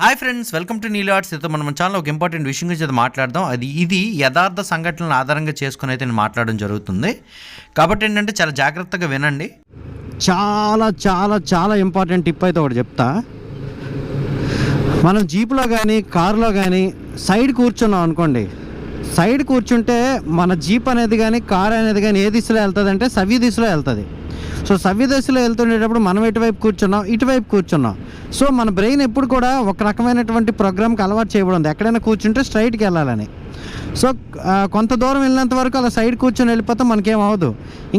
Hi friends, welcome to నీలో arts. అయితే మన ఛానల్ ఒక ఇంపార్టెంట్ విషయం గురించి అయితే మాట్లాడదాం. ఇది యథార్థ సంఘటనలను ఆధారంగా చేసుకుని అయితే నేను మాట్లాడడం జరుగుతుంది. కాబట్టి ఏంటంటే చాలా జాగ్రత్తగా వినండి. చాలా చాలా చాలా ఇంపార్టెంట్ టిప్ అయితే ఒకటి చెప్తా. మనం జీపులో కానీ కారులో కానీ సైడ్ కూర్చున్నాం అనుకోండి. సైడ్ కూర్చుంటే మన జీప్ అనేది కానీ కార్ అనేది కానీ ఏ దిశలో వెళ్తుంది అంటే సవ్య దిశలో వెళ్తుంది. సో సవ్య దిశలో వెళ్తుండేటప్పుడు మనం ఎటువైపు కూర్చున్నాం, ఇటువైపు కూర్చున్నాం. సో మన బ్రెయిన్ ఎప్పుడు కూడా ఒక రకమైనటువంటి ప్రోగ్రామ్కి అలవాటు చేయబడింది, ఎక్కడైనా కూర్చుంటే స్ట్రైట్కి వెళ్ళాలని. సో కొంత దూరం వెళ్ళినంత వరకు అలా సైడ్ కూర్చొని వెళ్ళిపోతే మనకేం అవ్వదు.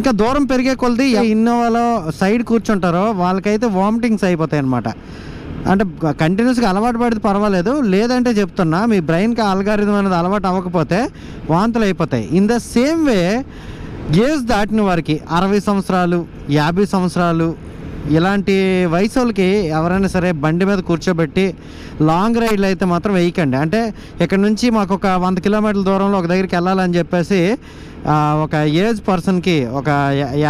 ఇంకా దూరం పెరిగే కొలది ఇన్నోవాలో సైడ్ కూర్చుంటారో వాళ్ళకైతే వామిటింగ్స్ అయిపోతాయి అన్నమాట. అంటే కంటిన్యూస్గా అలవాటు పడితే పర్వాలేదు, లేదంటే చెప్తున్నా మీ బ్రెయిన్కి ఆల్గారిథం అనేది అలవాటు అవ్వకపోతే వాంతులు అయిపోతాయి. In the same way age దాటిన వారికి 60 సంవత్సరాలు 50 సంవత్సరాలు ఇలాంటి వయసు వాళ్ళకి ఎవరైనా సరే బండి మీద కూర్చోబెట్టి లాంగ్ రైడ్లు అయితే మాత్రం వేయకండి. అంటే ఇక్కడ నుంచి మాకు ఒక 100 కిలోమీటర్ల దూరంలో ఒక దగ్గరికి వెళ్ళాలని చెప్పేసి ఒక ఏజ్ పర్సన్కి ఒక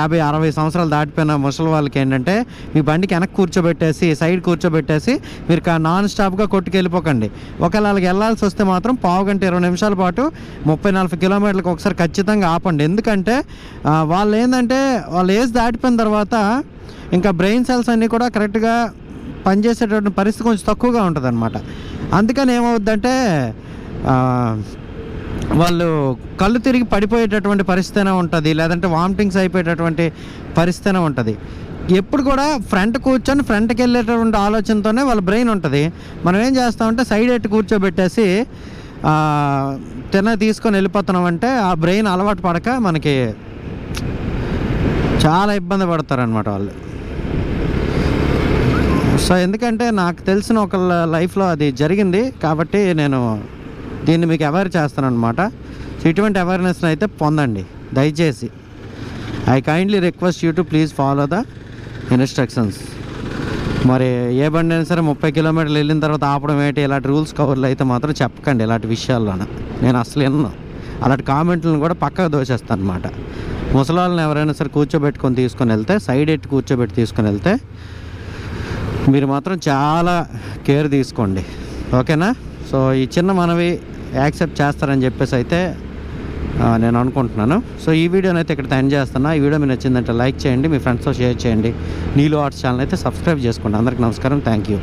50-60 సంవత్సరాలు దాటిపోయిన ముసలి వాళ్ళకి ఏంటంటే మీ బండికి వెనక్కి కూర్చోబెట్టేసి సైడ్ కూర్చోబెట్టేసి మీరు నాన్ స్టాప్గా కొట్టుకెళ్ళిపోకండి. ఒకవేళ వాళ్ళకి వెళ్ళాల్సి వస్తే మాత్రం పావు గంట 20 నిమిషాల పాటు 30-40 కిలోమీటర్లకు ఒకసారి ఖచ్చితంగా ఆపండి. ఎందుకంటే వాళ్ళు ఏంటంటే వాళ్ళ ఏజ్ దాటిపోయిన తర్వాత ఇంకా బ్రెయిన్ సెల్స్ అన్నీ కూడా కరెక్ట్గా పనిచేసేటువంటి పరిస్థితి కొంచెం తక్కువగా ఉంటుంది అనమాట. అందుకని ఏమవుద్దంటే వాళ్ళు కళ్ళు తిరిగి పడిపోయేటటువంటి పరిస్థితి ఉంటుంది, లేదంటే వామిటింగ్స్ అయిపోయేటటువంటి పరిస్థితి ఉంటుంది. ఎప్పుడు కూడా ఫ్రంట్ కూర్చొని ఫ్రంట్కి వెళ్ళేటటువంటి ఆలోచనతోనే వాళ్ళ బ్రెయిన్ ఉంటుంది. మనం ఏం చేస్తామంటే సైడ్ ఎట్టు కూర్చోబెట్టేసి తీసుకొని వెళ్ళిపోతున్నామంటే ఆ బ్రెయిన్ అలవాటు పడక మనకి చాలా ఇబ్బంది పడతారనమాట వాళ్ళు. సో ఎందుకంటే నాకు తెలిసిన ఒకళ్ళ లైఫ్లో అది జరిగింది కాబట్టి నేను దీన్ని మీకు అవేర్ చేస్తాను అనమాట. సో ఇటువంటి అవేర్నెస్ని అయితే పొందండి దయచేసి. I kindly request you to please follow the instructions. మరి ఏ బండి అయినా సరే 30 కిలోమీటర్లు వెళ్ళిన తర్వాత ఆపడం ఏంటి, ఇలాంటి రూల్స్ కవర్లు అయితే మాత్రం చెప్పకండి. ఇలాంటి విషయాల్లోనే నేను అసలు విన్నాను, అలాంటి కామెంట్లను కూడా పక్కకు దోసేస్తాను అనమాట. ముసలాళ్ళని ఎవరైనా సరే కూర్చోబెట్టుకొని తీసుకొని వెళ్తే సైడ్ ఎట్టి కూర్చోబెట్టి తీసుకొని వెళ్తే మీరు మాత్రం చాలా కేర్ తీసుకోండి, ఓకేనా? సో ఈ చిన్న మనవి యాక్సెప్ట్ చేస్తారని చెప్పేసి అయితే నేను అనుకుంటున్నాను. సో ఈ వీడియోని అయితే ఇక్కడ ఎండ్ చేస్తున్నా. ఈ వీడియో మీకు నచ్చిందంటే లైక్ చేయండి, మీ ఫ్రెండ్స్తో షేర్ చేయండి. నీలో ఆర్ట్స్ ఛానల్ అయితే సబ్స్క్రైబ్ చేసుకోండి. అందరికీ నమస్కారం, థ్యాంక్ యూ.